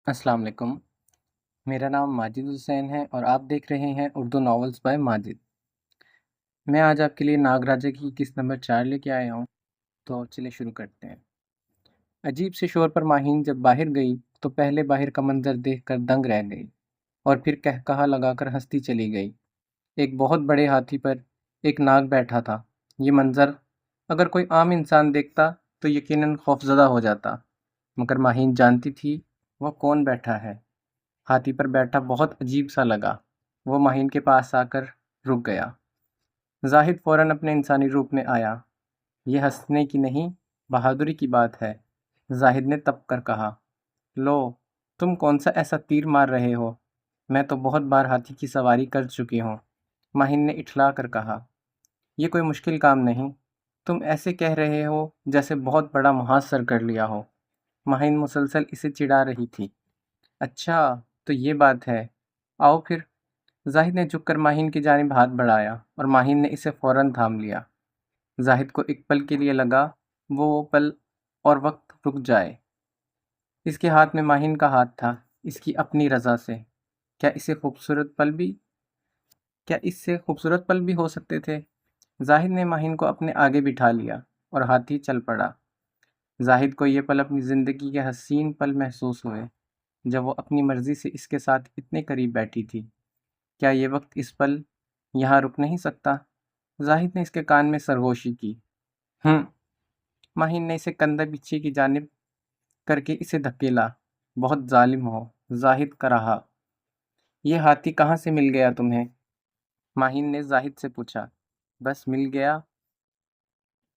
السلام علیکم۔ میرا نام ماجد حسین ہے اور آپ دیکھ رہے ہیں اردو ناولز بائی ماجد۔ میں آج آپ کے لیے ناگ راجا کی قسط نمبر 4 لے کے آیا ہوں، تو چلے شروع کرتے ہیں۔ عجیب سے شور پر ماہین جب باہر گئی تو پہلے باہر کا منظر دیکھ کر دنگ رہ گئی اور پھر کہا لگا کر ہنستی چلی گئی۔ ایک بہت بڑے ہاتھی پر ایک ناگ بیٹھا تھا۔ یہ منظر اگر کوئی عام انسان دیکھتا تو یقیناً خوفزدہ ہو جاتا، مگر ماہین جانتی تھی وہ کون بیٹھا ہے۔ ہاتھی پر بیٹھا بہت عجیب سا لگا۔ وہ ماہین کے پاس آ کر رک گیا۔ زاہد فوراً اپنے انسانی روپ میں آیا۔ یہ ہنسنے کی نہیں، بہادری کی بات ہے، زاہد نے تپ کر کہا۔ لو، تم کون سا ایسا تیر مار رہے ہو؟ میں تو بہت بار ہاتھی کی سواری کر چکی ہوں، ماہین نے اٹھلا کر کہا۔ یہ کوئی مشکل کام نہیں، تم ایسے کہہ رہے ہو جیسے بہت بڑا محاذ سر کر لیا ہو۔ ماہین مسلسل اسے چڑھا رہی تھی۔ اچھا، تو یہ بات ہے، آؤ پھر۔ زاہد نے جھک کر ماہین کی جانب ہاتھ بڑھایا اور ماہین نے اسے فوراً تھام لیا۔ زاہد کو ایک پل کے لیے لگا وہ پل اور وقت رک جائے۔ اس کے ہاتھ میں ماہین کا ہاتھ تھا، اس کی اپنی رضا سے۔ کیا اس سے خوبصورت پل بھی ہو سکتے تھے؟ زاہد نے ماہین کو اپنے آگے بٹھا لیا اور ہاتھی چل پڑا۔ زاہد کو یہ پل اپنی زندگی کے حسین پل محسوس ہوئے، جب وہ اپنی مرضی سے اس کے ساتھ اتنے قریب بیٹھی تھی۔ کیا یہ وقت اس پل یہاں رک نہیں سکتا؟ زاہد نے اس کے کان میں سرگوشی کی۔ ماہین نے اسے کندھے پیچھے کی جانب کر کے اسے دھکیلا۔ بہت ظالم ہو، زاہد کا رہا۔ یہ ہاتھی کہاں سے مل گیا تمہیں؟ ماہین نے زاہد سے پوچھا۔ بس مل گیا،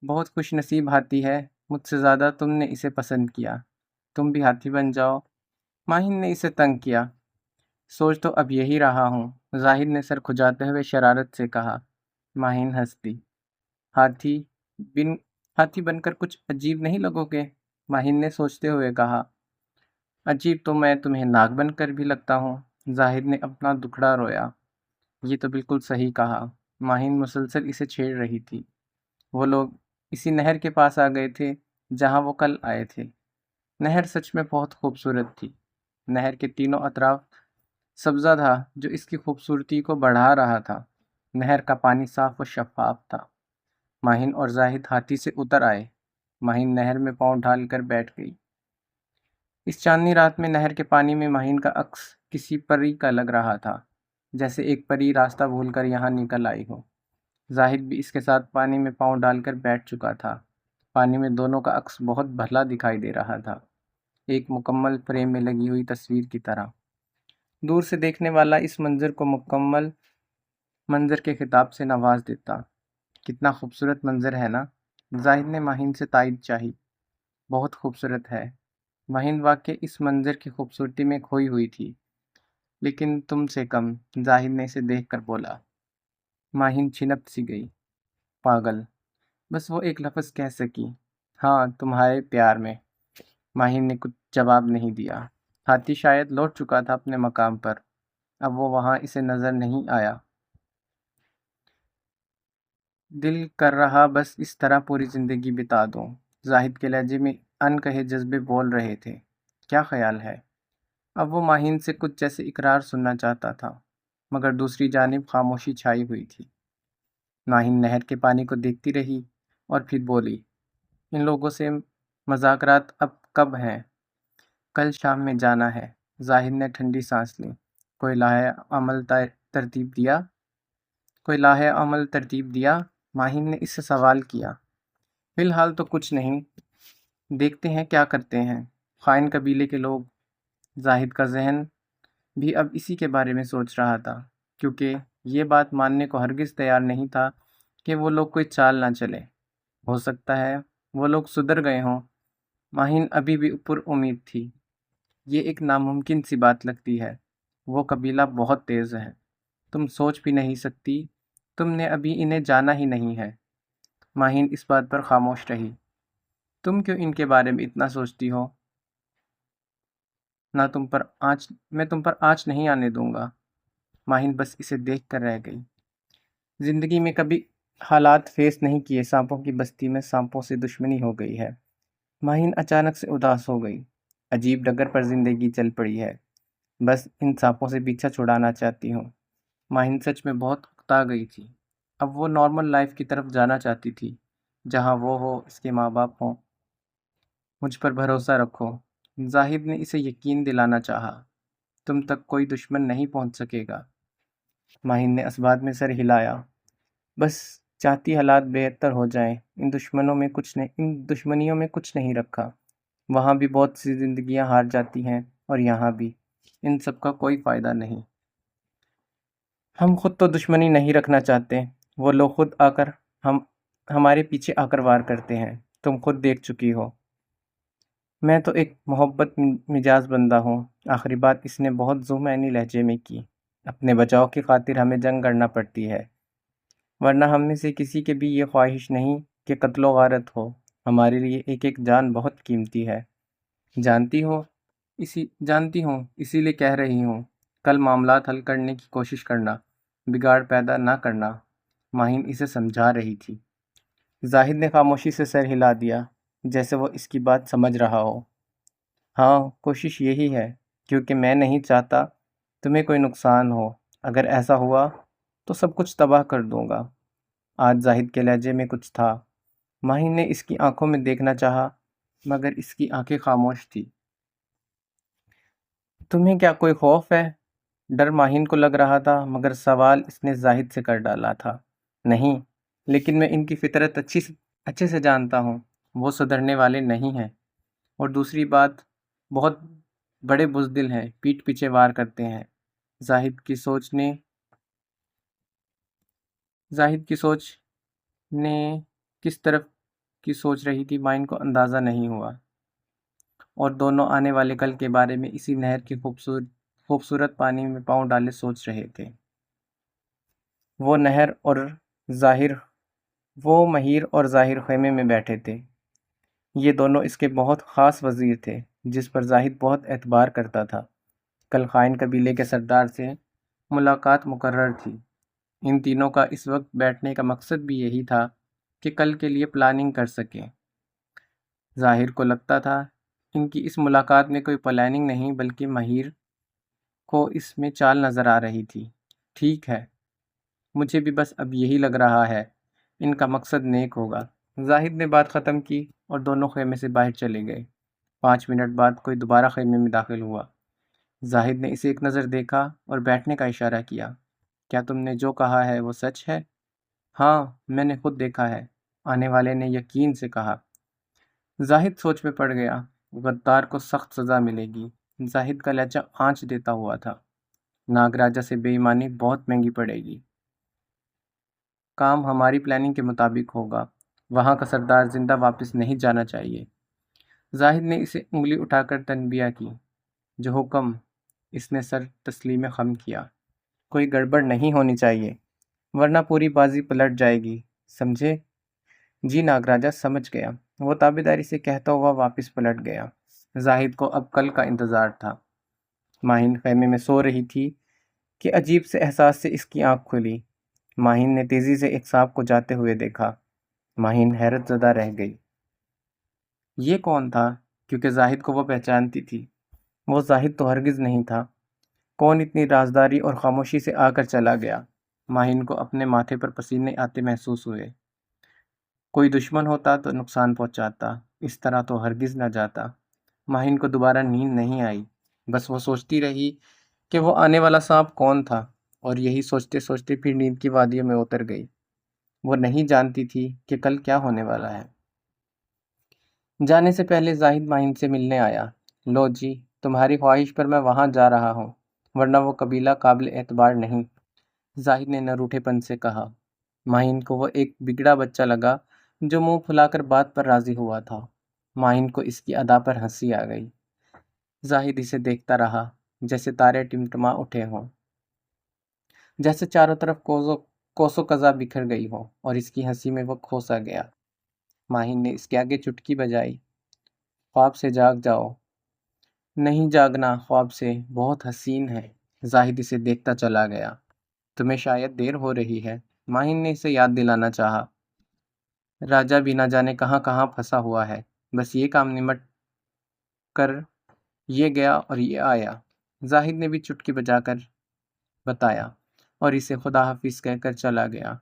بہت خوش نصیب ہاتھی ہے، مجھ سے زیادہ تم نے اسے پسند کیا، تم بھی ہاتھی بن جاؤ۔ ماہین نے اسے تنگ کیا۔ سوچ تو اب یہی رہا ہوں، زاہد نے سر کھجاتے ہوئے شرارت سے کہا۔ ماہین ہنس دی۔ ہاتھی بن کر کچھ عجیب نہیں لگو گے؟ ماہین نے سوچتے ہوئے کہا۔ عجیب تو میں تمہیں ناگ بن کر بھی لگتا ہوں، زاہد نے اپنا دکھڑا رویا۔ یہ تو بالکل صحیح کہا، ماہین مسلسل اسے چھیڑ رہی تھی۔ وہ لوگ اسی نہر کے پاس آ گئے تھے جہاں وہ کل آئے تھے۔ نہر سچ میں بہت خوبصورت تھی۔ نہر کے تینوں اطراف سبزہ تھا جو اس کی خوبصورتی کو بڑھا رہا تھا۔ نہر کا پانی صاف و شفاف تھا۔ ماہین اور زاہد ہاتھی سے اتر آئے۔ ماہین نہر میں پاؤں ڈال کر بیٹھ گئی۔ اس چاندنی رات میں نہر کے پانی میں ماہین کا عکس کسی پری کا لگ رہا تھا، جیسے ایک پری راستہ بھول کر یہاں نکل آئی ہو۔ زاہد بھی اس کے ساتھ پانی میں پاؤں ڈال کر بیٹھ چکا تھا۔ پانی میں دونوں کا عکس بہت بھلا دکھائی دے رہا تھا، ایک مکمل فریم میں لگی ہوئی تصویر کی طرح۔ دور سے دیکھنے والا اس منظر کو مکمل منظر کے خطاب سے نواز دیتا۔ کتنا خوبصورت منظر ہے نا؟ زاہد نے ماہین سے تائید چاہی۔ بہت خوبصورت ہے، ماہین واقع اس منظر کی خوبصورتی میں کھوئی ہوئی تھی، لیکن تم سے کم، زاہد نے اسے دیکھ کر بولا۔ ماہین چھنپ سی گئی۔ پاگل، بس وہ ایک لفظ کہہ سکی۔ ہاں، تمہارے پیار میں۔ ماہین نے کچھ جواب نہیں دیا۔ ہاتھی شاید لوٹ چکا تھا اپنے مقام پر، اب وہ وہاں اسے نظر نہیں آیا۔ دل کر رہا بس اس طرح پوری زندگی بتا دوں۔ زاہد کے لہجے میں ان کہے جذبے بول رہے تھے۔ کیا خیال ہے؟ اب وہ ماہین سے کچھ جیسے اقرار سننا چاہتا تھا، مگر دوسری جانب خاموشی چھائی ہوئی تھی۔ ماہین نہر کے پانی کو دیکھتی رہی اور پھر بولی۔ ان لوگوں سے مذاکرات اب کب ہیں؟ کل شام میں جانا ہے۔ زاہد نے ٹھنڈی سانس لی۔ کوئی لاہے عمل ترتیب دیا؟ ماہین نے اس سے سوال کیا۔ فی الحال تو کچھ نہیں، دیکھتے ہیں کیا کرتے ہیں۔ خائن قبیلے کے لوگ۔ زاہد کا ذہن بھی اب اسی کے بارے میں سوچ رہا تھا، کیونکہ یہ بات ماننے کو ہرگز تیار نہیں تھا کہ وہ لوگ کوئی چال نہ چلے۔ ہو سکتا ہے وہ لوگ سدھر گئے ہوں۔ ماہین ابھی بھی پر امید تھی۔ یہ ایک ناممکن سی بات لگتی ہے۔ وہ قبیلہ بہت تیز ہے، تم سوچ بھی نہیں سکتی، تم نے ابھی انہیں جانا ہی نہیں ہے۔ ماہین اس بات پر خاموش رہی۔ تم کیوں ان کے بارے میں اتنا سوچتی ہو؟ میں تم پر آنچ نہیں آنے دوں گا۔ ماہین بس اسے دیکھ کر رہ گئی۔ زندگی میں کبھی حالات فیس نہیں کیے، سانپوں کی بستی میں سانپوں سے دشمنی ہو گئی ہے۔ ماہین اچانک سے اداس ہو گئی۔ عجیب ڈگر پر زندگی چل پڑی ہے، بس ان سانپوں سے پیچھا چھڑانا چاہتی ہوں۔ ماہن سچ میں بہت اکتا گئی تھی۔ اب وہ نارمل لائف کی طرف جانا چاہتی تھی، جہاں وہ ہو، اس کے ماں باپ ہوں۔ مجھ پر بھروسہ رکھو، زاہد نے اسے یقین دلانا چاہا۔ تم تک کوئی دشمن نہیں پہنچ سکے گا۔ ماہن نے اس بات میں سر ہلایا۔ بس چاہتی حالات بہتر ہو جائیں۔ ان دشمنیوں میں کچھ نہیں رکھا۔ وہاں بھی بہت سی زندگیاں ہار جاتی ہیں، اور یہاں بھی۔ ان سب کا کوئی فائدہ نہیں۔ ہم خود تو دشمنی نہیں رکھنا چاہتے، وہ لوگ خود آ کر ہمارے پیچھے آ کر وار کرتے ہیں۔ تم خود دیکھ چکی ہو۔ میں تو ایک محبت مجاز بندہ ہوں۔ آخری بات اس نے بہت ذومعنی لہجے میں کی۔ اپنے بچاؤ کی خاطر ہمیں جنگ لڑنا پڑتی ہے، ورنہ ہم میں سے کسی کے بھی یہ خواہش نہیں کہ قتل و غارت ہو۔ ہمارے لیے ایک ایک جان بہت قیمتی ہے۔ جانتی ہوں، اسی لیے کہہ رہی ہوں، کل معاملات حل کرنے کی کوشش کرنا، بگاڑ پیدا نہ کرنا۔ ماہن اسے سمجھا رہی تھی۔ زاہد نے خاموشی سے سر ہلا دیا، جیسے وہ اس کی بات سمجھ رہا ہو۔ ہاں، کوشش یہی ہے، کیونکہ میں نہیں چاہتا تمہیں کوئی نقصان ہو۔ اگر ایسا ہوا تو سب کچھ تباہ کر دوں گا۔ آج زاہد کے لہجے میں کچھ تھا۔ ماہن نے اس کی آنکھوں میں دیکھنا چاہا، مگر اس کی آنکھیں خاموش تھی۔ تمہیں کیا کوئی خوف ہے؟ ڈر ماہن کو لگ رہا تھا، مگر سوال اس نے زاہد سے کر ڈالا تھا۔ نہیں، لیکن میں ان کی فطرت اچھے سے جانتا ہوں۔ وہ سدھرنے والے نہیں ہیں، اور دوسری بات، بہت بڑے بزدل ہیں، پیٹھ پیچھے وار کرتے ہیں۔ زاہد کی سوچ نے کس طرف کی سوچ رہی تھی ماہن کو اندازہ نہیں ہوا، اور دونوں آنے والے کل کے بارے میں اسی نہر کے خوبصورت پانی میں پاؤں ڈالے سوچ رہے تھے۔ وہ مہیر اور ظاہر خیمے میں بیٹھے تھے۔ یہ دونوں اس کے بہت خاص وزیر تھے، جس پر زاہد بہت اعتبار کرتا تھا۔ کل خائن قبیلے کے سردار سے ملاقات مقرر تھی۔ ان تینوں کا اس وقت بیٹھنے کا مقصد بھی یہی تھا کہ کل کے لیے پلاننگ کر سکیں۔ ظاہر کو لگتا تھا ان کی اس ملاقات میں کوئی پلاننگ نہیں، بلکہ مہیر کو اس میں چال نظر آ رہی تھی۔ ٹھیک ہے، مجھے بھی بس اب یہی لگ رہا ہے، ان کا مقصد نیک ہوگا۔ زاہد نے بات ختم کی اور دونوں خیمے سے باہر چلے گئے۔ 5 منٹ بعد کوئی دوبارہ خیمے میں داخل ہوا۔ زاہد نے اسے ایک نظر دیکھا اور بیٹھنے کا اشارہ کیا۔ کیا تم نے جو کہا ہے وہ سچ ہے؟ ہاں، میں نے خود دیکھا ہے، آنے والے نے یقین سے کہا۔ زاہد سوچ میں پڑ گیا۔ غدار کو سخت سزا ملے گی۔ زاہد کا لہجہ آنچ دیتا ہوا تھا۔ ناگراجا سے بے ایمانی بہت مہنگی پڑے گی۔ کام ہماری پلاننگ کے مطابق ہوگا۔ وہاں کا سردار زندہ واپس نہیں جانا چاہیے۔ زاہد نے اسے انگلی اٹھا کر تنبیہ کی۔ جو حکم، اس نے سر تسلیم خم کیا۔ کوئی گڑبڑ نہیں ہونی چاہیے، ورنہ پوری بازی پلٹ جائے گی، سمجھے؟ جی ناگراجا، سمجھ گیا، وہ تابعداری سے کہتا ہوا واپس پلٹ گیا۔ زاہد کو اب کل کا انتظار تھا۔ ماہن خیمے میں سو رہی تھی کہ عجیب سے احساس سے اس کی آنکھ کھلی۔ ماہن نے تیزی سے ایک سانپ کو جاتے ہوئے دیکھا۔ ماہن حیرت زدہ رہ گئی۔ یہ کون تھا؟ کیونکہ زاہد کو وہ پہچانتی تھی۔ وہ زاہد تو ہرگز نہیں تھا۔ کون اتنی رازداری اور خاموشی سے آ کر چلا گیا؟ ماہن کو اپنے ماتھے پر پسینے آتے محسوس ہوئے۔ کوئی دشمن ہوتا تو نقصان پہنچاتا، اس طرح تو ہرگز نہ جاتا۔ ماہن کو دوبارہ نیند نہیں آئی، بس وہ سوچتی رہی کہ وہ آنے والا سانپ کون تھا، اور یہی سوچتے سوچتے پھر نیند کی وادیوں میں اتر گئی۔ وہ نہیں جانتی تھی کہ کل کیا ہونے والا ہے۔ جانے سے پہلے زاہد ماہن سے ملنے آیا۔ لو جی، تمہاری خواہش پر میں وہاں جا رہا ہوں، ورنہ وہ قبیلہ قابل اعتبار نہیں، زاہد نے نروٹھے پن سے کہا۔ ماہن کو وہ ایک بگڑا بچہ لگا جو منہ پھلا کر بات پر راضی ہوا تھا۔ ماہن کو اس کی ادا پر ہنسی آ گئی۔ زاہد اسے دیکھتا رہا، جیسے تارے ٹمٹما اٹھے ہوں، جیسے چاروں طرف کوسوں قضا بکھر گئی ہو، اور اس کی ہنسی میں وہ کھو سا گیا۔ ماہن نے اس کے آگے چٹکی بجائی۔ خواب سے جاگ جاؤ۔ نہیں جاگنا خواب سے، بہت حسین ہے۔ زاہد اسے دیکھتا چلا گیا۔ تمہیں شاید دیر ہو رہی ہے، ماہن نے اسے یاد دلانا چاہا۔ راجا بھی نہ جانے کہاں کہاں پھنسا ہوا ہے، بس یہ کام نمٹ کر یہ گیا اور یہ آیا، زاہد نے بھی چٹکی بجا کر بتایا، اور اسے خدا حافظ کہہ کر چلا گیا۔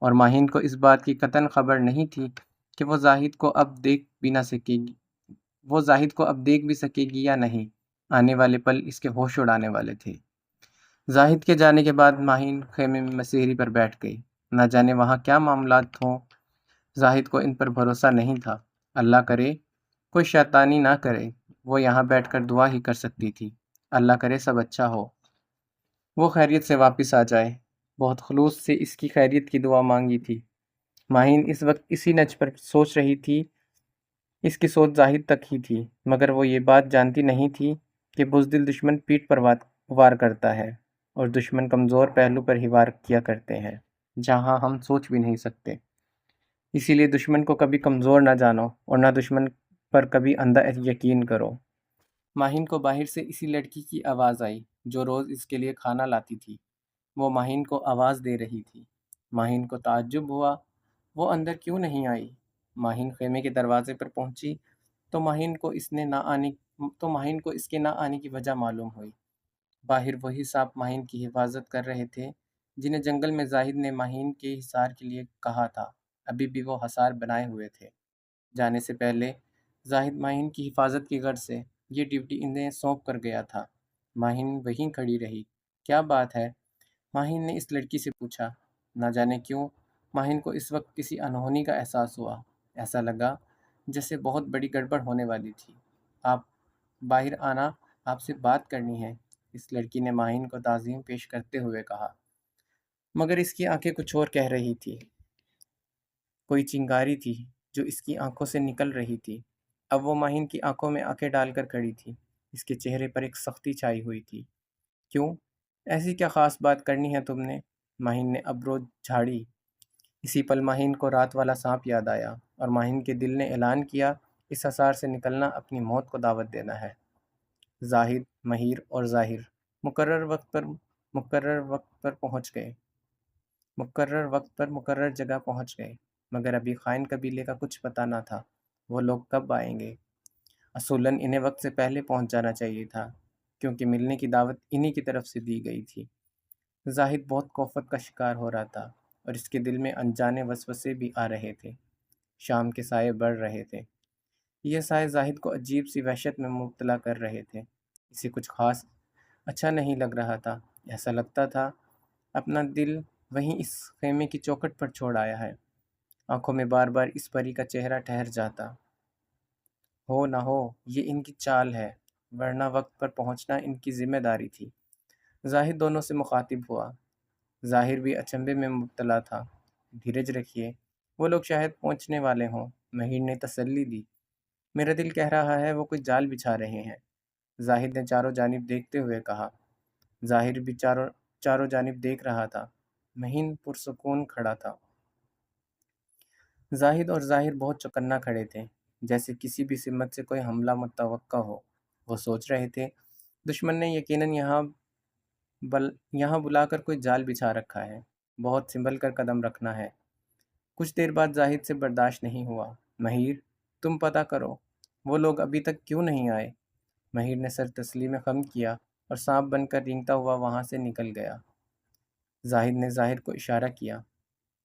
اور ماہین کو اس بات کی قطعاً خبر نہیں تھی کہ وہ زاہد کو اب دیکھ بھی سکے گی یا نہیں۔ آنے والے پل اس کے ہوش اڑانے والے تھے۔ زاہد کے جانے کے بعد ماہین خیمے میں مسیری پر بیٹھ گئی۔ نہ جانے وہاں کیا معاملات ہوں، زاہد کو ان پر بھروسہ نہیں تھا۔ اللہ کرے کوئی شیطانی نہ کرے، وہ یہاں بیٹھ کر دعا ہی کر سکتی تھی۔ اللہ کرے سب اچھا ہو، وہ خیریت سے واپس آ جائے۔ بہت خلوص سے اس کی خیریت کی دعا مانگی تھی۔ ماہین اس وقت اسی نج پر سوچ رہی تھی۔ اس کی سوچ زاہد تک ہی تھی، مگر وہ یہ بات جانتی نہیں تھی کہ بزدل دشمن پیٹھ پر وار کرتا ہے، اور دشمن کمزور پہلو پر ہی وار کیا کرتے ہیں، جہاں ہم سوچ بھی نہیں سکتے۔ اسی لیے دشمن کو کبھی کمزور نہ جانو، اور نہ دشمن پر کبھی اندھا یقین کرو۔ ماہین کو باہر سے اسی لڑکی کی آواز آئی جو روز اس کے لیے کھانا لاتی تھی۔ وہ ماہین کو آواز دے رہی تھی۔ ماہین کو تعجب ہوا، وہ اندر کیوں نہیں آئی؟ ماہین خیمے کے دروازے پر پہنچی تو ماہین کو اس کے نہ آنے کی وجہ معلوم ہوئی۔ باہر وہی سانپ ماہین کی حفاظت کر رہے تھے جنہیں جنگل میں زاہد نے ماہین کے حصار کے لیے کہا تھا۔ ابھی بھی وہ حصار بنائے ہوئے تھے۔ جانے سے پہلے زاہد ماہین کی حفاظت کی غرض سے یہ ڈیوٹی انہیں سونپ کر گیا تھا۔ ماہین وہیں کھڑی رہی۔ کیا بات ہے؟ ماہین نے اس لڑکی سے پوچھا۔ نہ جانے کیوں ماہین کو اس وقت کسی انہونی کا احساس ہوا۔ ایسا لگا جیسے بہت بڑی گڑبڑ ہونے والی تھی۔ آپ باہر آنا، آپ سے بات کرنی ہے، اس لڑکی نے ماہین کو تعظیم پیش کرتے ہوئے کہا، مگر اس کی آنکھیں کچھ اور کہہ رہی تھی۔ کوئی چنگاری تھی جو اس کی آنکھوں سے نکل رہی تھی۔ اب وہ ماہین کی آنکھوں میں آنکھیں ڈال کر کھڑی تھی۔ اس کے چہرے پر ایک سختی چھائی ہوئی تھی۔ کیوں؟ ایسی کیا خاص بات کرنی ہے تم نے؟ ماہین نے ابرو جھاڑی۔ اسی پل ماہین کو رات والا سانپ یاد آیا، اور ماہین کے دل نے اعلان کیا، اس حصار سے نکلنا اپنی موت کو دعوت دینا ہے۔ زاہد، مہیر اور ظاہر مقرر وقت پر مقرر جگہ پہنچ گئے، مگر ابھی خائن قبیلے کا کچھ پتہ نہ تھا، وہ لوگ کب آئیں گے۔ اصولاً انہیں وقت سے پہلے پہنچ جانا چاہیے تھا، کیونکہ ملنے کی دعوت انہی کی طرف سے دی گئی تھی۔ زاہد بہت کوفت کا شکار ہو رہا تھا، اور اس کے دل میں انجانے وسوسے بھی آ رہے تھے۔ شام کے سائے بڑھ رہے تھے۔ یہ سائے زاہد کو عجیب سی وحشت میں مبتلا کر رہے تھے۔ اسے کچھ خاص اچھا نہیں لگ رہا تھا۔ ایسا لگتا تھا اپنا دل وہیں اس خیمے کی چوکھٹ پر چھوڑ آیا ہے۔ آنکھوں میں بار بار اس پری کا چہرہ ٹھہر جاتا۔ ہو نہ ہو یہ ان کی چال ہے، ورنہ وقت پر پہنچنا ان کی ذمہ داری تھی۔ زاہد دونوں سے مخاطب ہوا۔ ظاہر بھی اچنبھے میں مبتلا تھا۔ دھیرج رکھیے، وہ لوگ شاید پہنچنے والے ہوں، مہیر نے تسلی دی۔ میرا دل کہہ رہا ہے وہ کوئی جال بچھا رہے ہیں، زاہد نے چاروں جانب دیکھتے ہوئے کہا۔ ظاہر بھی چاروں جانب دیکھ رہا تھا۔ مہین پرسکون کھڑا تھا۔ زاہد اور ظاہر بہت چوکنا کھڑے تھے، جیسے کسی بھی سمت سے کوئی حملہ متوقع ہو۔ وہ سوچ رہے تھے دشمن نے یقیناً یہاں بلا کر کوئی جال بچھا رکھا ہے، بہت سنبھل کر قدم رکھنا ہے۔ کچھ دیر بعد زاہد سے برداشت نہیں ہوا۔ مہیر، تم پتہ کرو، وہ لوگ ابھی تک کیوں نہیں آئے؟ مہیر نے سر تسلی میں خم کیا اور سانپ بن کر رینگتا ہوا وہاں سے نکل گیا۔ زاہد نے ظاہر کو اشارہ کیا۔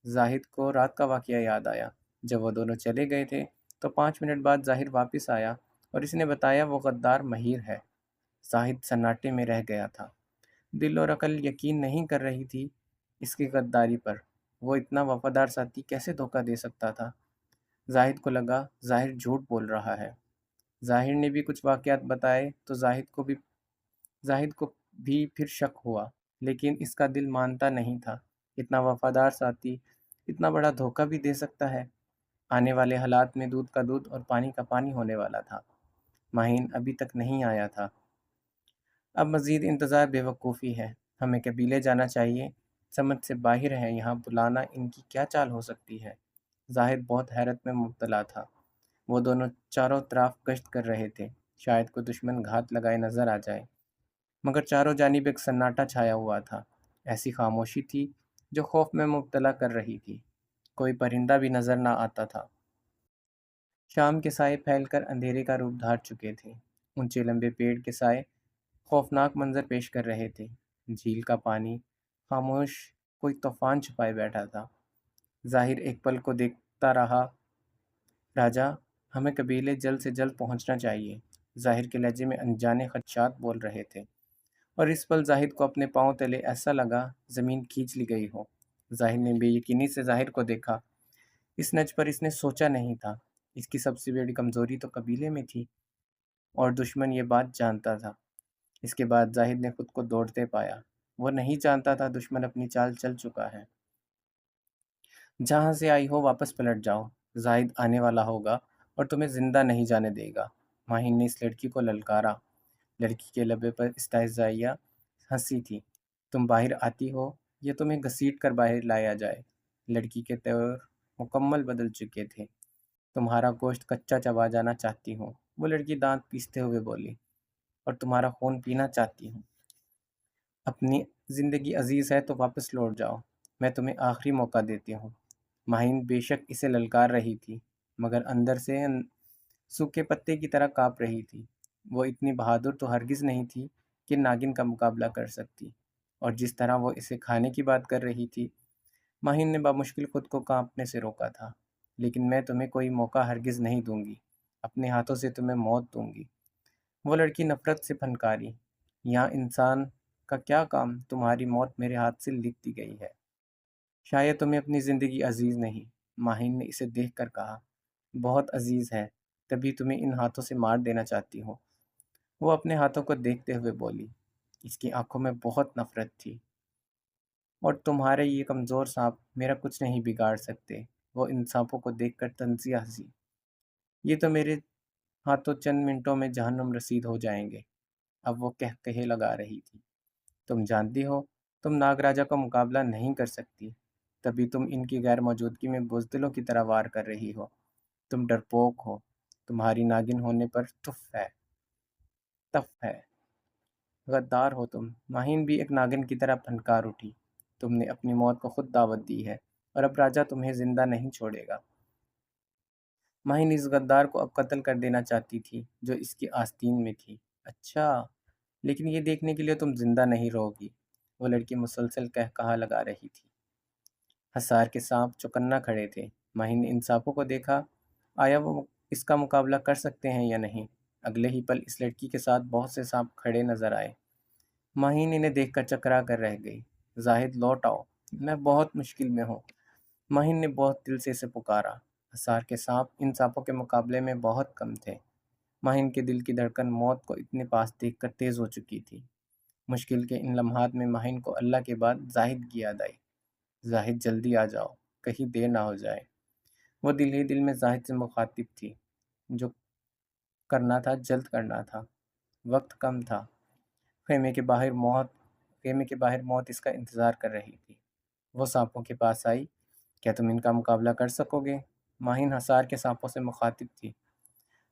زاہد کو رات کا واقعہ یاد آیا۔ جب وہ دونوں چلے گئے تھے تو 5 منٹ بعد ظاہر واپس آیا اور اس نے بتایا وہ غدار مہیر ہے۔ زاہد سناٹے میں رہ گیا تھا۔ دل اور عقل یقین نہیں کر رہی تھی اس کی غداری پر۔ وہ اتنا وفادار ساتھی کیسے دھوکہ دے سکتا تھا؟ زاہد کو لگا ظاہر جھوٹ بول رہا ہے۔ ظاہر نے بھی کچھ واقعات بتائے تو زاہد کو بھی پھر شک ہوا، لیکن اس کا دل مانتا نہیں تھا۔ اتنا وفادار ساتھی اتنا بڑا دھوکہ بھی دے سکتا ہے؟ آنے والے حالات میں دودھ کا دودھ اور پانی کا پانی ہونے والا تھا۔ ماہین ابھی تک نہیں آیا تھا۔ اب مزید انتظار بے وقوفی ہے۔ ہمیں قبیلے جانا چاہیے، سمجھ سے باہر ہے یہاں بلانا ان کی کیا چال ہو سکتی ہے؟ زاہد بہت حیرت میں مبتلا تھا۔ وہ دونوں چاروں طرف گشت کر رہے تھے، شاید کوئی دشمن گھات لگائے نظر آ جائے، مگر چاروں جانب ایک سناٹا چھایا ہوا تھا۔ ایسی خاموشی تھی جو خوف میں مبتلا کر رہی تھی۔ کوئی پرندہ بھی نظر نہ آتا تھا۔ شام کے سائے پھیل کر اندھیرے کا روپ دھار چکے تھے۔ اونچے لمبے پیڑ کے سائے خوفناک منظر پیش کر رہے تھے۔ جھیل کا پانی خاموش کوئی طوفان چھپائے بیٹھا تھا۔ ظاہر ایک پل کو دیکھتا رہا۔ راجا، ہمیں قبیلے جلد سے جلد پہنچنا چاہیے، ظاہر کے لہجے میں انجانے خدشات بول رہے تھے، اور اس پل زاہد کو اپنے پاؤں تلے ایسا لگا زمین کھینچ لی گئی ہو۔ ظاہر نے بے یقینی سے ظاہر کو دیکھا۔ اس نج پر اس نے سوچا نہیں تھا۔ اس کی سب سے بڑی کمزوری تو قبیلے میں تھی، اور دشمن یہ بات جانتا تھا۔ اس کے بعد زاہد نے خود کو دوڑتے پایا۔ وہ نہیں جانتا تھا دشمن اپنی چال چل چکا ہے۔ جہاں سے آئی ہو واپس پلٹ جاؤ، زاہد آنے والا ہوگا اور تمہیں زندہ نہیں جانے دے گا۔ ماہین نے اس لڑکی کو للکارا۔ لڑکی کے لبے پر استہزائیہ ہنسی تھی۔ تم باہر آتی ہو یا تمہیں گھسیٹ کر باہر لایا جائے؟ لڑکی کے طور مکمل بدل چکے تھے۔ تمہارا گوشت کچا چبا جانا چاہتی ہوں، وہ لڑکی دانت پیستے ہوئے بولی، اور تمہارا خون پینا چاہتی ہوں۔ اپنی زندگی عزیز ہے تو واپس لوٹ جاؤ، میں تمہیں آخری موقع دیتی ہوں۔ ماہین بے شک اسے للکار رہی تھی، مگر اندر سے سوکھے پتے کی طرح کانپ رہی تھی۔ وہ اتنی بہادر تو ہرگز نہیں تھی کہ ناگن کا مقابلہ کر سکتی، اور جس طرح وہ اسے کھانے کی بات کر رہی تھی، ماہین نے بامشکل خود کو کانپنے سے روکا تھا۔ لیکن میں تمہیں کوئی موقع ہرگز نہیں دوں گی، اپنے ہاتھوں سے تمہیں موت دوں گی۔ وہ لڑکی نفرت سے پھنکاری، یہاں انسان کا کیا کام؟ تمہاری موت میرے ہاتھ سے لکھ دی گئی ہے۔ شاید تمہیں اپنی زندگی عزیز نہیں، ماہین نے اسے دیکھ کر کہا۔ بہت عزیز ہے، تبھی تمہیں ان ہاتھوں سے مار دینا چاہتی ہوں۔ وہ اپنے ہاتھوں کو دیکھتے ہوئے بولی۔ اس کی آنکھوں میں بہت نفرت تھی۔ اور تمہارے یہ کمزور سانپ میرا کچھ نہیں بگاڑ سکتے۔ وہ ان سانپوں کو دیکھ کر طنزیہ ہنسی۔ یہ تو میرے ہاتھوں چند منٹوں میں جہنم رسید ہو جائیں گے۔ اب وہ کہے لگا رہی تھی۔ تم جانتی ہو تم ناگ راجا کا مقابلہ نہیں کر سکتی، تبھی تم ان کی غیر موجودگی میں بزدلوں کی طرح وار کر رہی ہو۔ تم ڈرپوک ہو، تمہاری ناگن ہونے پر تف ہے۔ غدار ہو تم۔ ماہین بھی ایک ناگن کی طرح پھنکار اٹھی۔ تم نے اپنی موت کو خود دعوت دی ہے، اور اب راجا تمہیں زندہ نہیں چھوڑے گا۔ ماہین اس غدار کو اب قتل کر دینا چاہتی تھی جو اس کی آستین میں تھی۔ اچھا، لیکن یہ دیکھنے کے لیے تم زندہ نہیں رہو گی، وہ لڑکی مسلسل کہا لگا رہی تھی۔ حصار کے سانپ چوکنا کھڑے تھے۔ ماہین نے ان سانپوں کو دیکھا۔ آیا وہ اس کا مقابلہ کر سکتے ہیں یا نہیں؟ اگلے ہی پل اس لڑکی کے ساتھ بہت سے سانپ کھڑے نظر آئے۔ ماہین انہیں دیکھ کر چکرا کر رہ گئی۔ زاہد لوٹ آؤ، میں بہت مشکل میں ہوں۔ ماہین نے بہت دل سے اسے پکارا۔ حصار کے سانپ ان سانپوں کے مقابلے میں بہت کم تھے۔ ماہین کے دل کی دھڑکن موت کو اتنے پاس دیکھ کر تیز ہو چکی تھی۔ مشکل کے ان لمحات میں ماہین کو اللہ کے بعد زاہد کی یاد آئی۔ زاہد جلدی آ جاؤ، کہیں دیر نہ ہو جائے۔ وہ دل ہی دل میں زاہد سے مخاطب تھی۔ جو کرنا تھا جلد کرنا تھا، وقت کم تھا۔ خیمے کے باہر موت اس کا انتظار کر رہی تھی۔ وہ سانپوں کے پاس آئی۔ کیا تم ان کا مقابلہ کر سکو گے؟ ماہین حصار کے سانپوں سے مخاطب تھی۔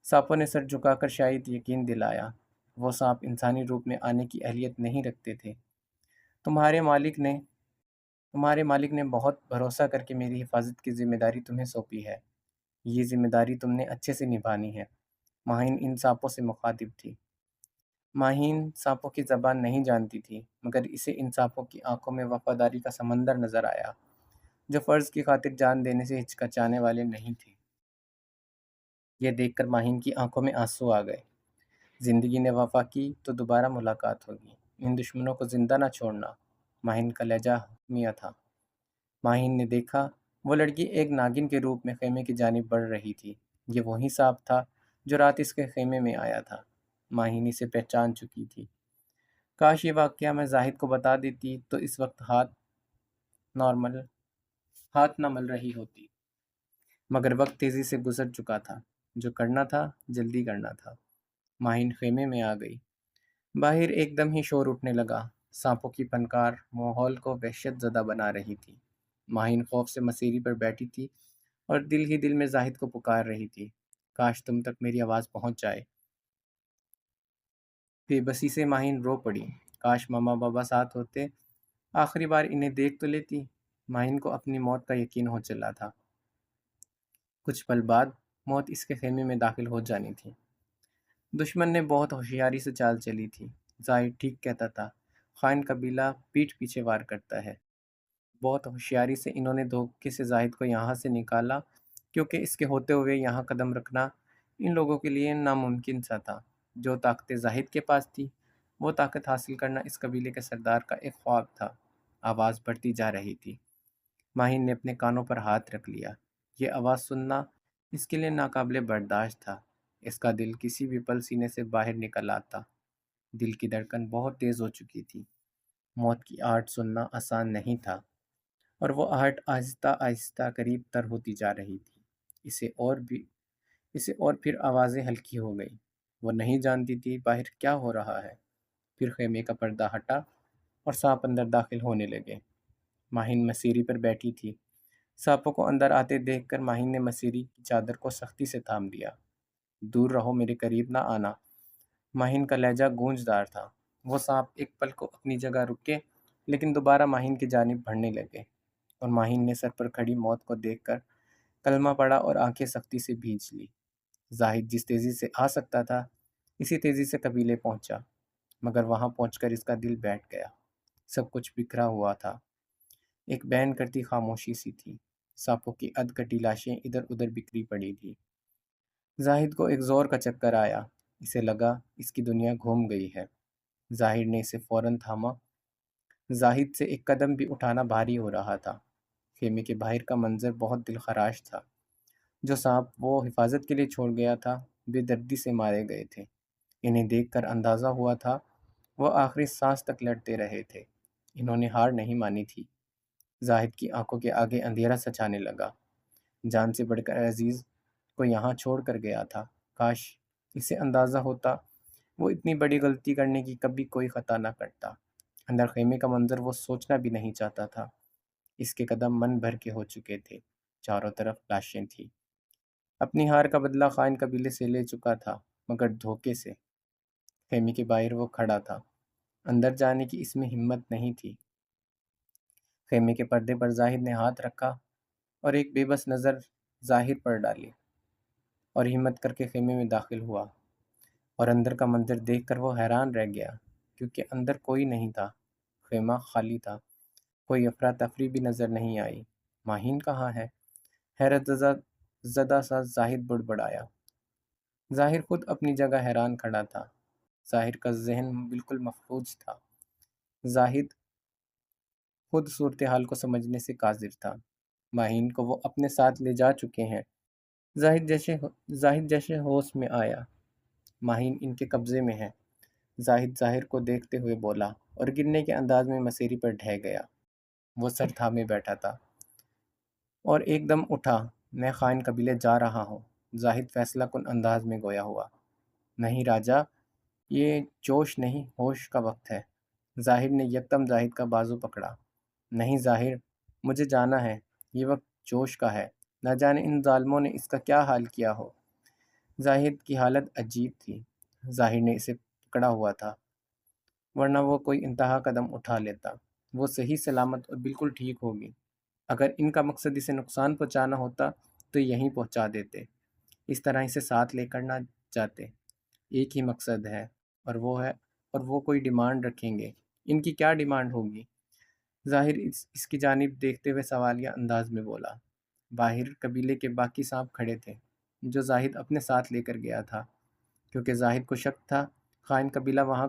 سانپوں نے سر جھکا کر شاید یقین دلایا۔ وہ سانپ انسانی روپ میں آنے کی اہلیت نہیں رکھتے تھے۔ تمہارے مالک نے بہت بھروسہ کر کے میری حفاظت کی ذمہ داری تمہیں سونپی ہے۔ یہ ذمہ داری تم نے اچھے سے نبھانی ہے۔ ماہین ان سانپوں سے مخاطب تھی۔ ماہین سانپوں کی زبان نہیں جانتی تھی، مگر اسے ان سانپوں کی آنکھوں میں وفاداری کا سمندر نظر آیا، جو فرض کی خاطر جان دینے سے ہچکچانے والے نہیں تھے۔ یہ دیکھ کر ماہین کی آنکھوں میں آنسو آ گئے۔ زندگی نے وفا کی تو دوبارہ ملاقات ہوگی، ان دشمنوں کو زندہ نہ چھوڑنا۔ ماہین کا لہجہ حتمیہ تھا۔ ماہین نے دیکھا وہ لڑکی ایک ناگن کے روپ میں خیمے کی جانب بڑھ رہی تھی۔ یہ وہی سانپ تھا جو رات اس کے خیمے میں آیا تھا۔ ماہین اسے پہچان چکی تھی۔ کاش یہ واقعہ میں زاہد کو بتا دیتی تو اس وقت ہاتھ نہ مل رہی ہوتی، مگر وقت تیزی سے گزر چکا تھا۔ جو کرنا تھا جلدی کرنا تھا۔ ماہین خیمے میں آ گئی۔ باہر ایک دم ہی شور اٹھنے لگا۔ سانپوں کی پھنکار ماحول کو وحشت زدہ بنا رہی تھی۔ ماہین خوف سے مسیری پر بیٹھی تھی اور دل ہی دل میں زاہد کو پکار رہی تھی۔ کاش تم تک میری آواز پہنچ جائے۔ بے بسی سے ماہین رو پڑی۔ کاش ماما بابا ساتھ ہوتے، آخری بار انہیں دیکھ تو لیتی۔ ماہین کو اپنی موت کا یقین ہو چلا تھا۔ کچھ پل بعد موت اس کے خیمے میں داخل ہو جانی تھی۔ دشمن نے بہت ہوشیاری سے چال چلی تھی۔ زاہد ٹھیک کہتا تھا، خائن قبیلہ پیٹھ پیچھے وار کرتا ہے۔ بہت ہوشیاری سے انہوں نے دھوکے سے زاہد کو یہاں سے نکالا، کیونکہ اس کے ہوتے ہوئے یہاں قدم رکھنا ان لوگوں کے لیے ناممکن سا تھا۔ جو طاقت زاہد کے پاس تھی، وہ طاقت حاصل کرنا اس قبیلے کے سردار کا ایک خواب تھا۔ آواز بڑھتی جا رہی تھی۔ ماہین نے اپنے کانوں پر ہاتھ رکھ لیا۔ یہ آواز سننا اس کے لیے ناقابل برداشت تھا۔ اس کا دل کسی بھی پل سینے سے باہر نکل آتا۔ دل کی دھڑکن بہت تیز ہو چکی تھی۔ موت کی آہٹ سننا آسان نہیں تھا، اور وہ آہٹ آہستہ آہستہ قریب تر ہوتی جا رہی تھی۔ اسے اور پھر آوازیں ہلکی ہو گئی۔ وہ نہیں جانتی تھی باہر کیا ہو رہا ہے۔ پھر خیمے کا پردہ ہٹا اور سانپ اندر داخل ہونے لگے۔ ماہین مسیری پر بیٹھی تھی۔ سانپوں کو اندر آتے دیکھ کر ماہین نے مسیری کی چادر کو سختی سے تھام لیا۔ دور رہو، میرے قریب نہ آنا۔ ماہین کا لہجہ گونجدار تھا۔ وہ سانپ ایک پل کو اپنی جگہ رکے، لیکن دوبارہ ماہین کی جانب بڑھنے لگے، اور ماہین نے سر پر کھڑی موت کو دیکھ کر کلمہ پڑھا اور آنکھیں سختی سے بھیج لی۔ زاہد جس تیزی سے آ سکتا تھا، اسی تیزی سے قبیلے پہنچا، مگر وہاں پہنچ کر اس کا دل بیٹھ گیا۔ سب کچھ بکھرا ہوا تھا۔ ایک بین کرتی خاموشی سی تھی۔ سانپوں کی ادھ کٹی لاشیں ادھر ادھر بکھری پڑی تھی۔ زاہد کو ایک زور کا چکر آیا۔ اسے لگا اس کی دنیا گھوم گئی ہے۔ زاہد نے اسے فوراً تھاما۔ زاہد سے ایک قدم بھی اٹھانا بھاری ہو رہا تھا۔ خیمے کے باہر کا منظر بہت دل خراش تھا۔ جو سانپ وہ حفاظت کے لیے چھوڑ گیا تھا، بے دردی سے مارے گئے تھے۔ انہیں دیکھ کر اندازہ ہوا تھا وہ آخری سانس تک لڑتے رہے تھے۔ انہوں نے ہار نہیں مانی تھی۔ زاہد کی آنکھوں کے آگے اندھیرا سچانے لگا۔ جان سے بڑھ کر عزیز کو یہاں چھوڑ کر گیا تھا۔ کاش اسے اندازہ ہوتا وہ اتنی بڑی غلطی کرنے کی کبھی کوئی خطا نہ کرتا۔ اندر خیمے کا منظر وہ سوچنا بھی نہیں چاہتا تھا۔ اس کے قدم من بھر کے ہو چکے تھے۔ چاروں طرف لاشیں تھیں۔ اپنی ہار کا بدلہ خائن قبیلے سے لے چکا تھا، مگر دھوکے سے۔ خیمے کے باہر وہ کھڑا تھا۔ اندر جانے کی اس میں ہمت نہیں تھی۔ خیمے کے پردے پر زاہد نے ہاتھ رکھا اور ایک بے بس نظر ظاہر پر ڈالی، اور ہمت کر کے خیمے میں داخل ہوا۔ اور اندر کا منظر دیکھ کر وہ حیران رہ گیا، کیونکہ اندر کوئی نہیں تھا۔ خیمہ خالی تھا۔ کوئی افراتفری بھی نظر نہیں آئی۔ ماہین کہاں ہے؟ حیرت زدہ سا زاہد بڑبڑایا۔ ظاہر خود اپنی جگہ حیران کھڑا تھا۔ ظاہر کا ذہن بالکل مفلوج تھا۔ زاہد خود صورتحال کو سمجھنے سے قاصر تھا۔ ماہین کو وہ اپنے ساتھ لے جا چکے ہیں۔ زاہد جیسے ہوش میں آیا۔ ماہین ان کے قبضے میں ہے۔ زاہد ظاہر کو دیکھتے ہوئے بولا، اور گرنے کے انداز میں مسیری پر ڈھہ گیا۔ وہ سر تھامے بیٹھا تھا اور ایک دم اٹھا۔ میں خائن قبیلے جا رہا ہوں۔ زاہد فیصلہ کن انداز میں گویا ہوا۔ نہیں راجا، یہ جوش نہیں، ہوش کا وقت ہے۔ ظاہر نے یکدم زاہد کا بازو پکڑا۔ نہیں ظاہر، مجھے جانا ہے۔ یہ وقت جوش کا ہے۔ نہ جانے ان ظالموں نے اس کا کیا حال کیا ہو۔ زاہد کی حالت عجیب تھی۔ ظاہر نے اسے پکڑا ہوا تھا، ورنہ وہ کوئی انتہا قدم اٹھا لیتا۔ وہ صحیح سلامت اور بالکل ٹھیک ہوگی۔ اگر ان کا مقصد اسے نقصان پہنچانا ہوتا تو یہیں پہنچا دیتے۔ اس طرح اسے ساتھ لے کر نہ جاتے۔ ایک ہی مقصد ہے، اور وہ کوئی ڈیمانڈ رکھیں گے۔ ان کی کیا ڈیمانڈ ہوگی؟ ظاہر اس کی جانب دیکھتے ہوئے سوالیہ انداز میں بولا۔ باہر قبیلے کے باقی سانپ کھڑے تھے، جو زاہد اپنے ساتھ لے کر گیا تھا، کیونکہ زاہد کو شک تھا خائن قبیلہ وہاں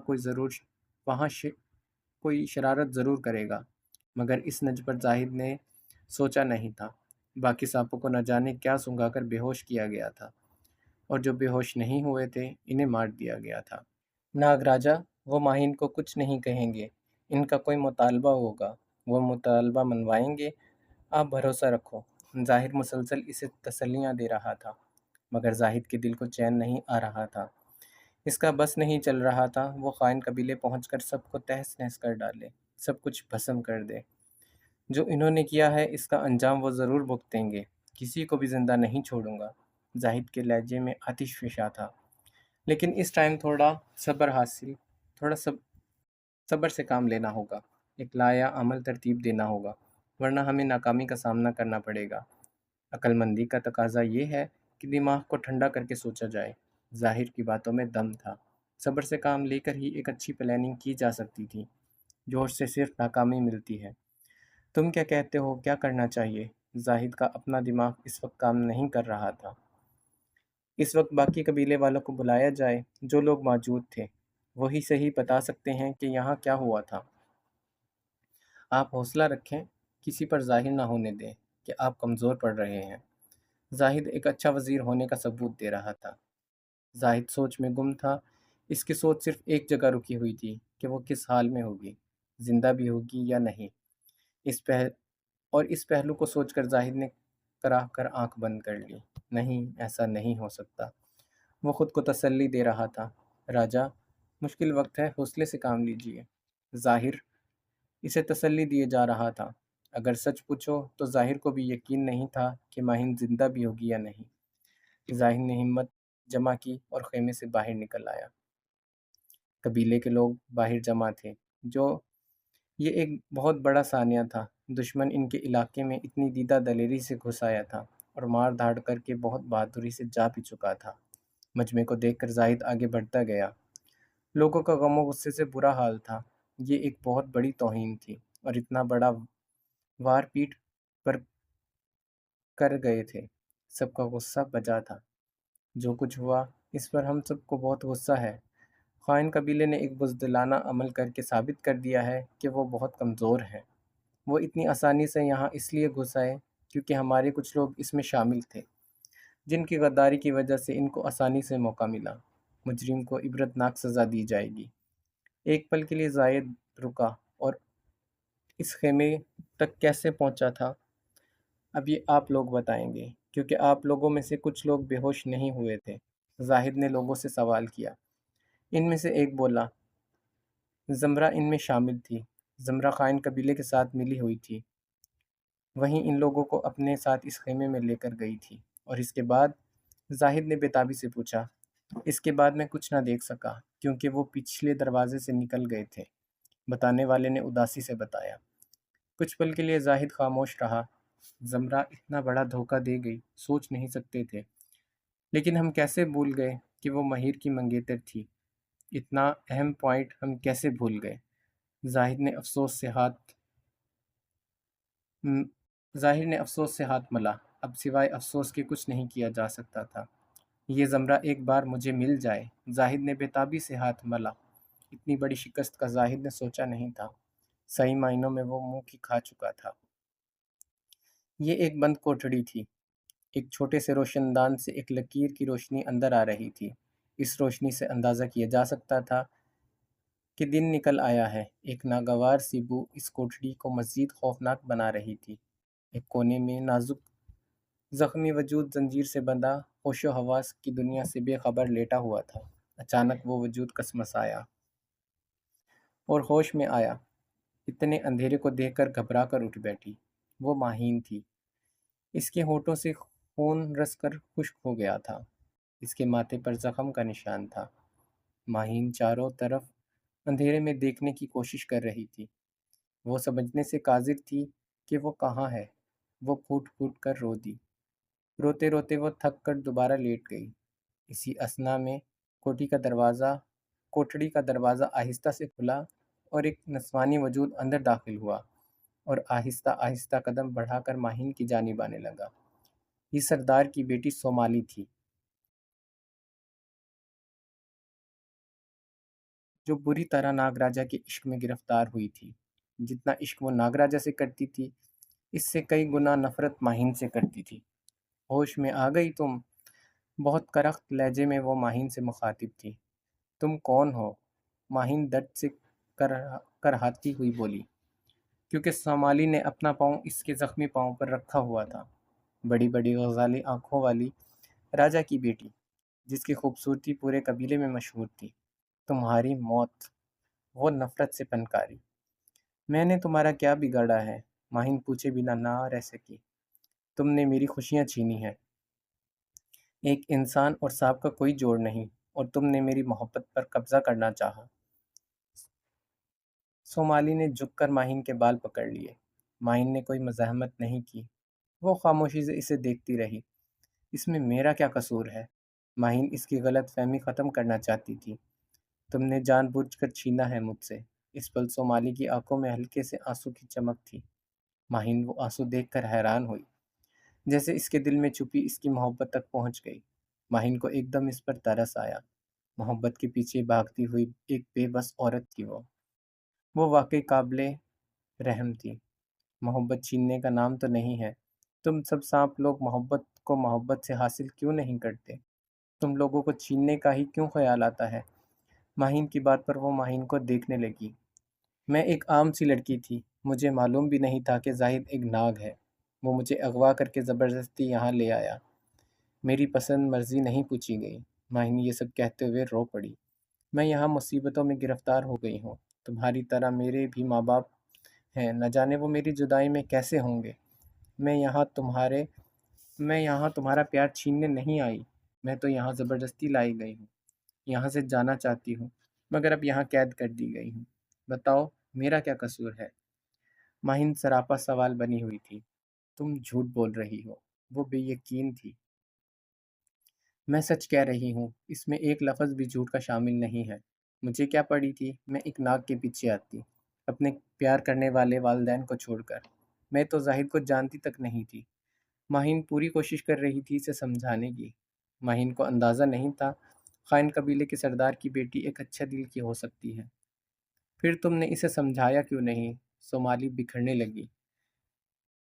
کوئی شرارت ضرور کرے گا، مگر اس نج پر زاہد نے سوچا نہیں تھا۔ باقی سانپوں کو نہ جانے کیا سونگھا کر بے ہوش کیا گیا تھا، اور جو بے ہوش نہیں ہوئے تھے انہیں مار دیا گیا تھا۔ ناگ راجا، وہ ماہین کو کچھ نہیں کہیں گے۔ ان کا کوئی مطالبہ ہوگا، وہ مطالبہ منوائیں گے۔ آپ بھروسہ رکھو۔ ظاہر مسلسل اسے تسلیاں دے رہا تھا، مگر زاہد کے دل کو چین نہیں آ رہا تھا۔ اس کا بس نہیں چل رہا تھا وہ خائن قبیلے پہنچ کر سب کو تہس نہس کر ڈالے، سب کچھ بھسم کر دے۔ جو انہوں نے کیا ہے اس کا انجام وہ ضرور بھگتیں گے۔ کسی کو بھی زندہ نہیں چھوڑوں گا۔ زاہد کے لہجے میں آتش فشاں تھا۔ لیکن اس ٹائم تھوڑا صبر سے کام لینا ہوگا۔ ایک لایا عمل ترتیب دینا ہوگا، ورنہ ہمیں ناکامی کا سامنا کرنا پڑے گا۔ عقل مندی کا تقاضا یہ ہے کہ دماغ کو ٹھنڈا کر کے سوچا جائے۔ ظاہر کی باتوں میں دم تھا۔ صبر سے کام لے کر ہی ایک اچھی پلاننگ کی جا سکتی تھی، جوش سے صرف ناکامی ملتی ہے۔ تم کیا کہتے ہو، کیا کرنا چاہیے؟ زاہد کا اپنا دماغ اس وقت کام نہیں کر رہا تھا۔ اس وقت باقی قبیلے والوں کو بلایا جائے، جو لوگ موجود تھے وہی صحیح بتا سکتے ہیں کہ یہاں کیا ہوا تھا۔ آپ حوصلہ رکھیں، کسی پر ظاہر نہ ہونے دیں کہ آپ کمزور پڑ رہے ہیں۔ زاہد ایک اچھا وزیر ہونے کا ثبوت دے رہا تھا۔ زاہد سوچ میں گم تھا۔ اس کی سوچ صرف ایک جگہ رکی ہوئی تھی کہ وہ کس حال میں ہوگی، زندہ بھی ہوگی یا نہیں۔ اس پہلو کو سوچ کر زاہد نے کراہ کر آنکھ بند کر لی۔ نہیں، ایسا نہیں ہو سکتا۔ وہ خود کو تسلی دے رہا تھا۔ راجا، مشکل وقت ہے، حوصلے سے کام لیجیے۔ ظاہر اسے تسلی دیے جا رہا تھا۔ اگر سچ پوچھو تو ظاہر کو بھی یقین نہیں تھا کہ ماہین زندہ بھی ہوگی یا نہیں۔ ظاہر نے ہمت جمع کی اور خیمے سے باہر نکل آیا۔ قبیلے کے لوگ باہر جمع تھے، یہ ایک بہت بڑا سانیہ تھا۔ دشمن ان کے علاقے میں اتنی دیدہ دلیری سے گھس آیا تھا اور مار دھاڑ کر کے بہت بہادری سے جا بھی چکا تھا۔ مجمع کو دیکھ کر زاہد آگے بڑھتا گیا۔ لوگوں کا غم و غصے سے برا حال تھا۔ یہ ایک بہت بڑی توہین تھی اور اتنا بڑا وار پیٹ پر کر گئے تھے۔ سب کا غصہ بجا تھا۔ جو کچھ ہوا اس پر ہم سب کو بہت غصہ ہے۔ خائن قبیلے نے ایک بزدلانہ عمل کر کے ثابت کر دیا ہے کہ وہ بہت کمزور ہیں۔ وہ اتنی آسانی سے یہاں اس لیے گھس آئے کیونکہ ہمارے کچھ لوگ اس میں شامل تھے، جن کی غداری کی وجہ سے ان کو آسانی سے موقع ملا۔ مجرم کو عبرتناک سزا دی جائے گی۔ ایک پل کے لیے زاہد رکا اور اس خیمے تک کیسے پہنچا تھا، اب یہ آپ لوگ بتائیں گے، کیونکہ آپ لوگوں میں سے کچھ لوگ بے ہوش نہیں ہوئے تھے۔ زاہد نے لوگوں سے سوال کیا۔ ان میں سے ایک بولا، زمرہ ان میں شامل تھی۔ زمرہ خائن قبیلے کے ساتھ ملی ہوئی تھی، وہیں ان لوگوں کو اپنے ساتھ اس خیمے میں لے کر گئی تھی۔ اور اس کے بعد؟ زاہد نے بے تابی سے پوچھا۔ اس کے بعد میں کچھ نہ دیکھ سکا کیونکہ وہ پچھلے دروازے سے نکل گئے تھے، بتانے والے نے اداسی سے بتایا۔ کچھ پل کے لیے زاہد خاموش رہا۔ زمرہ اتنا بڑا دھوکہ دے گئی، سوچ نہیں سکتے تھے، لیکن ہم کیسے بھول گئے کہ وہ مہیر کی منگیتر تھی؟ اتنا اہم پوائنٹ ہم کیسے بھول گئے؟ ظاہر نے افسوس سے ہاتھ ملا۔ اب سوائے افسوس کے کچھ نہیں کیا جا سکتا تھا۔ یہ زمرہ ایک بار مجھے مل جائے۔ زاہد نے بے تابی سے ہاتھ ملا۔ اتنی بڑی شکست کا زاہد نے سوچا نہیں تھا۔ صحیح معنوں میں وہ منہ کی کھا چکا تھا۔ یہ ایک بند کوٹڑی تھی۔ ایک چھوٹے سے روشن دان سے ایک لکیر کی روشنی اندر آ رہی تھی۔ اس روشنی سے اندازہ کیا جا سکتا تھا کہ دن نکل آیا ہے۔ ایک ناگوار سی بو اس کوٹڑی کو مزید خوفناک بنا رہی تھی۔ ایک کونے میں نازک زخمی وجود زنجیر سے بندھا ہوش و حواس کی دنیا سے بے خبر لیٹا ہوا تھا۔ اچانک وہ وجود کسمسایا اور ہوش میں آیا۔ اتنے اندھیرے کو دیکھ کر گھبرا کر اٹھ بیٹھی۔ وہ ماہین تھی۔ اس کے ہونٹوں سے خون رس کر خشک ہو گیا تھا۔ اس کے ماتھے پر زخم کا نشان تھا۔ ماہین چاروں طرف اندھیرے میں دیکھنے کی کوشش کر رہی تھی۔ وہ سمجھنے سے قاصر تھی کہ وہ کہاں ہے۔ وہ پھوٹ پھوٹ کر رو دی۔ روتے روتے وہ تھک کر دوبارہ لیٹ گئی۔ اسی اثنا میں کوٹڑی کا دروازہ آہستہ سے کھلا اور ایک نسوانی وجود اندر داخل ہوا اور آہستہ آہستہ قدم بڑھا کر ماہین کی جانب آنے لگا۔ یہ سردار کی بیٹی سومالی تھی، جو بری طرح ناگراجا کے عشق میں گرفتار ہوئی تھی۔ جتنا عشق وہ ناگراجا سے کرتی تھی، اس سے کئی گنا نفرت ماہین سے کرتی تھی۔ ہوش میں آ گئی تم؟ بہت کرخت لہجے میں وہ ماہین سے مخاطب تھی۔ تم کون ہو؟ ماہین درد سے کرہاتی ہوئی بولی، کیونکہ سومالی نے اپنا پاؤں اس کے زخمی پاؤں پر رکھا ہوا تھا۔ بڑی بڑی غزالی آنکھوں والی راجا کی بیٹی، جس کی خوبصورتی پورے قبیلے میں مشہور تھی۔ تمہاری موت! وہ نفرت سے پنکاری۔ میں نے تمہارا کیا بگاڑا ہے؟ ماہین پوچھے بنا نہ رہ سکی۔ تم نے میری خوشیاں چھینی ہیں۔ ایک انسان اور سانپ کا کوئی جوڑ نہیں، اور تم نے میری محبت پر قبضہ کرنا چاہا۔ سومالی نے جھک کر ماہین کے بال پکڑ لیے۔ ماہین نے کوئی مزاحمت نہیں کی۔ وہ خاموشی سے اسے دیکھتی رہی۔ اس میں میرا کیا قصور ہے؟ ماہین اس کی غلط فہمی ختم کرنا چاہتی تھی۔ تم نے جان بوجھ کر چھینا ہے مجھ سے۔ اس پل صومالی کی آنکھوں میں ہلکے سے آنسو کی چمک تھی۔ ماہین وہ آنسو دیکھ کر حیران ہوئی، جیسے اس کے دل میں چھپی اس کی محبت تک پہنچ گئی۔ ماہین کو ایک دم اس پر ترس آیا۔ محبت کے پیچھے بھاگتی ہوئی ایک بے بس عورت تھی وہ واقعی قابل رحم تھی۔ محبت چھیننے کا نام تو نہیں ہے۔ تم سب سانپ لوگ محبت کو محبت سے حاصل کیوں نہیں کرتے؟ تم لوگوں کو چھیننے کا ہی کیوں خیال آتا ہے؟ ماہین کی بات پر وہ ماہین کو دیکھنے لگی۔ میں ایک عام سی لڑکی تھی، مجھے معلوم بھی نہیں تھا کہ زاہد ایک ناگ ہے۔ وہ مجھے اغوا کر کے زبردستی یہاں لے آیا۔ میری پسند مرضی نہیں پوچھی گئی۔ ماہین یہ سب کہتے ہوئے رو پڑی۔ میں یہاں مصیبتوں میں گرفتار ہو گئی ہوں۔ تمہاری طرح میرے بھی ماں باپ ہیں، نہ جانے وہ میری جدائی میں کیسے ہوں گے۔ میں یہاں تمہارا پیار چھیننے نہیں آئی، میں تو یہاں زبردستی لائی گئی ہوں۔ یہاں سے جانا چاہتی ہوں، مگر اب یہاں قید کر دی گئی ہوں۔ بتاؤ میرا کیا قصور ہے؟ ماہین سراپا سوال بنی ہوئی تھی۔ تم جھوٹ بول رہی ہو، وہ بے یقین تھی۔ میں سچ کہہ رہی ہوں، اس میں ایک لفظ بھی جھوٹ کا شامل نہیں ہے۔ مجھے کیا پڑی تھی میں ایک ناگ کے پیچھے آتی، اپنے پیار کرنے والے والدین کو چھوڑ کر؟ میں تو زاہد کو جانتی تک نہیں تھی۔ ماہین پوری کوشش کر رہی تھی اسے سمجھانے کی۔ ماہین کو اندازہ نہیں تھا خائن قبیلے کے سردار کی بیٹی ایک اچھے دل کی ہو سکتی ہے۔ پھر تم نے اسے سمجھایا کیوں نہیں؟ صومالی بکھرنے لگی۔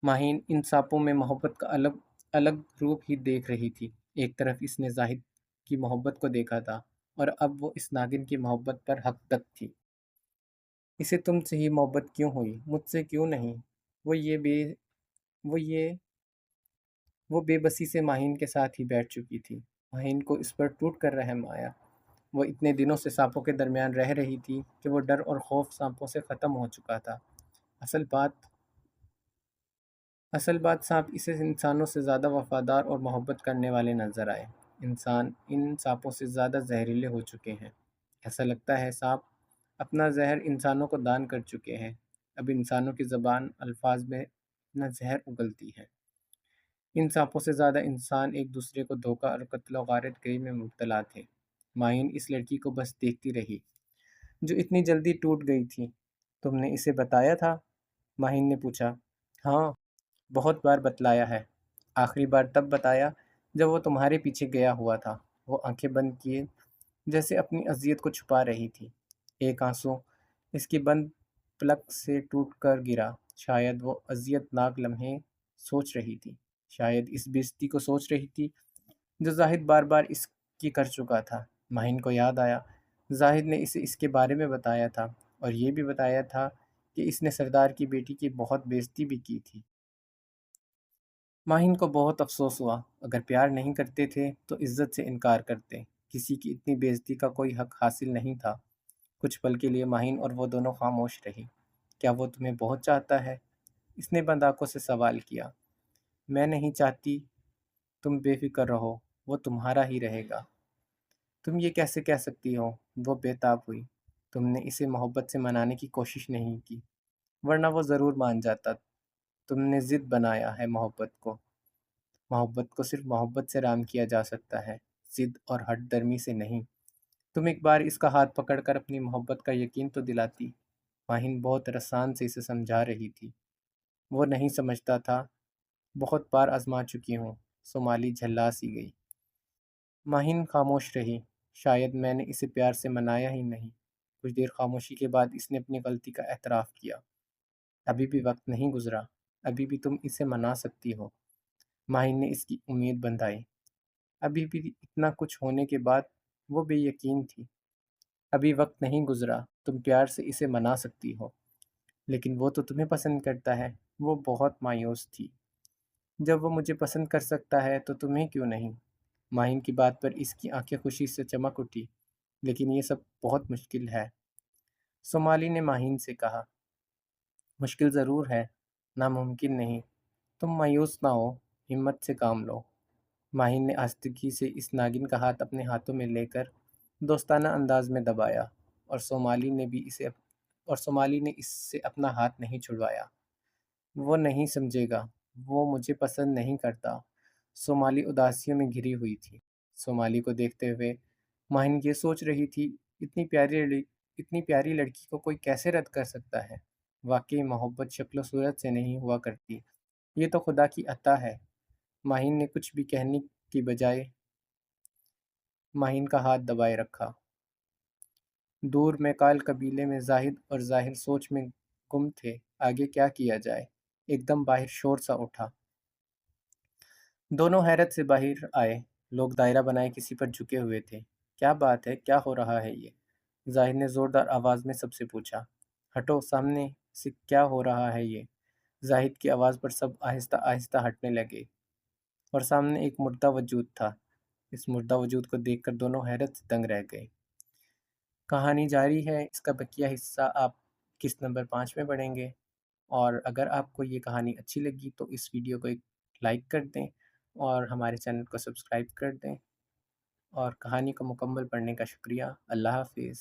ماہین ان سانپوں میں محبت کا الگ الگ روپ ہی دیکھ رہی تھی۔ ایک طرف اس نے زاہد کی محبت کو دیکھا تھا، اور اب وہ اس ناگن کی محبت پر حق تک تھی۔ اسے تم سے ہی محبت کیوں ہوئی، مجھ سے کیوں نہیں؟ وہ بے بسی سے ماہین کے ساتھ ہی بیٹھ چکی تھی۔ ماہین کو اس پر ٹوٹ کر رحم آیا۔ وہ اتنے دنوں سے سانپوں کے درمیان رہ رہی تھی کہ وہ ڈر اور خوف سانپوں سے ختم ہو چکا تھا۔ اصل بات سانپ اسے انسانوں سے زیادہ وفادار اور محبت کرنے والے نظر آئے۔ انسان ان سانپوں سے زیادہ زہریلے ہو چکے ہیں۔ ایسا لگتا ہے سانپ اپنا زہر انسانوں کو دان کر چکے ہیں۔ اب انسانوں کی زبان الفاظ میں اپنا زہر اگلتی ہے۔ ان سانپوں سے زیادہ انسان ایک دوسرے کو دھوکہ اور قتل و غارت گری میں مبتلا تھے۔ ماہین اس لڑکی کو بس دیکھتی رہی، جو اتنی جلدی ٹوٹ گئی تھی۔ تم نے اسے بتایا تھا؟ ماہین نے پوچھا۔ ہاں، بہت بار بتلایا ہے۔ آخری بار تب بتایا جب وہ تمہارے پیچھے گیا ہوا تھا۔ وہ آنکھیں بند کیے جیسے اپنی اذیت کو چھپا رہی تھی۔ ایک آنسو اس کی بند پلک سے ٹوٹ کر گرا۔ شاید وہ اذیت ناک لمحے سوچ رہی تھی، شاید اس بےعزتی کو سوچ رہی تھی جو زاہد بار بار اس کی کر چکا تھا۔ ماہین کو یاد آیا زاہد نے اسے اس کے بارے میں بتایا تھا، اور یہ بھی بتایا تھا کہ اس نے سردار کی بیٹی کی بہت بےعزتی بھی کی تھی۔ ماہین کو بہت افسوس ہوا۔ اگر پیار نہیں کرتے تھے تو عزت سے انکار کرتے۔ کسی کی اتنی بےعزتی کا کوئی حق حاصل نہیں تھا۔ کچھ پل کے لیے ماہین اور وہ دونوں خاموش رہی۔ کیا وہ تمہیں بہت چاہتا ہے؟ اس نے بند آنکھوں سے سوال کیا۔ میں نہیں چاہتی، تم بے فکر رہو، وہ تمہارا ہی رہے گا۔ تم یہ کیسے کہہ سکتی ہو؟ وہ بے تاب ہوئی۔ تم نے اسے محبت سے منانے کی کوشش نہیں کی، ورنہ وہ ضرور مان جاتا۔ تم نے ضد بنایا ہے محبت کو۔ محبت کو صرف محبت سے رام کیا جا سکتا ہے، ضد اور ہٹ درمی سے نہیں۔ تم ایک بار اس کا ہاتھ پکڑ کر اپنی محبت کا یقین تو دلاتی۔ ماہین بہت رسان سے اسے سمجھا رہی تھی۔ وہ نہیں سمجھتا تھا، بہت بار آزما چکی ہوں۔ صومالی جھلا سی گئی۔ ماہین خاموش رہی۔ شاید میں نے اسے پیار سے منایا ہی نہیں۔ کچھ دیر خاموشی کے بعد اس نے اپنی غلطی کا اعتراف کیا۔ ابھی بھی وقت نہیں گزرا، ابھی بھی تم اسے منا سکتی ہو۔ ماہین نے اس کی امید بندھائی۔ ابھی بھی اتنا کچھ ہونے کے بعد وہ بے یقین تھی۔ ابھی وقت نہیں گزرا، تم پیار سے اسے منا سکتی ہو، لیکن وہ تو تمہیں پسند کرتا ہے۔ وہ بہت مایوس تھی۔ جب وہ مجھے پسند کر سکتا ہے تو تمہیں کیوں نہیں؟ ماہین کی بات پر اس کی آنکھیں خوشی سے چمک اٹھی۔ لیکن یہ سب بہت مشکل ہے، صومالی نے ماہین سے کہا۔ مشکل ضرور ہے، ناممکن نہیں۔ تم مایوس نہ ہو، ہمت سے کام لو۔ ماہین نے آہستگی سے اس ناگن کا ہاتھ اپنے ہاتھوں میں لے کر دوستانہ انداز میں دبایا، اور صومالی نے اس سے اپنا ہاتھ نہیں چھڑوایا۔ وہ نہیں سمجھے گا، وہ مجھے پسند نہیں کرتا۔ صومالی اداسیوں میں گھری ہوئی تھی۔ صومالی کو دیکھتے ہوئے ماہن یہ سوچ رہی تھی، اتنی پیاری لڑکی کو کوئی کیسے رد کر سکتا ہے؟ واقعی محبت شکل و صورت سے نہیں ہوا کرتی، یہ تو خدا کی عطا ہے۔ ماہین نے کچھ بھی کہنے کی بجائے ماہین کا ہاتھ دبائے رکھا۔ دور میکال قبیلے میں زاہد اور ظاہر سوچ میں گم تھے، آگے کیا کیا جائے؟ ایک دم باہر شور سا اٹھا۔ دونوں حیرت سے باہر آئے، لوگ دائرہ بنائے کسی پر جھکے ہوئے تھے۔ کیا بات ہے، کیا ہو رہا ہے یہ؟ ظاہر نے زوردار آواز میں سب سے پوچھا۔ ہٹو، سامنے سے کیا ہو رہا ہے یہ؟ زاہد کی آواز پر سب آہستہ آہستہ ہٹنے لگے، اور سامنے ایک مردہ وجود تھا۔ اس مردہ وجود کو دیکھ کر دونوں حیرت سے دنگ رہ گئے۔ کہانی جاری ہے، اس کا بقیہ حصہ آپ قسط نمبر 5 میں پڑھیں گے، اور اگر آپ کو یہ کہانی اچھی لگی تو اس ویڈیو کو ایک لائک کر دیں اور ہمارے چینل کو سبسکرائب کر دیں، اور کہانی کو مکمل پڑھنے کا شکریہ۔ اللہ حافظ۔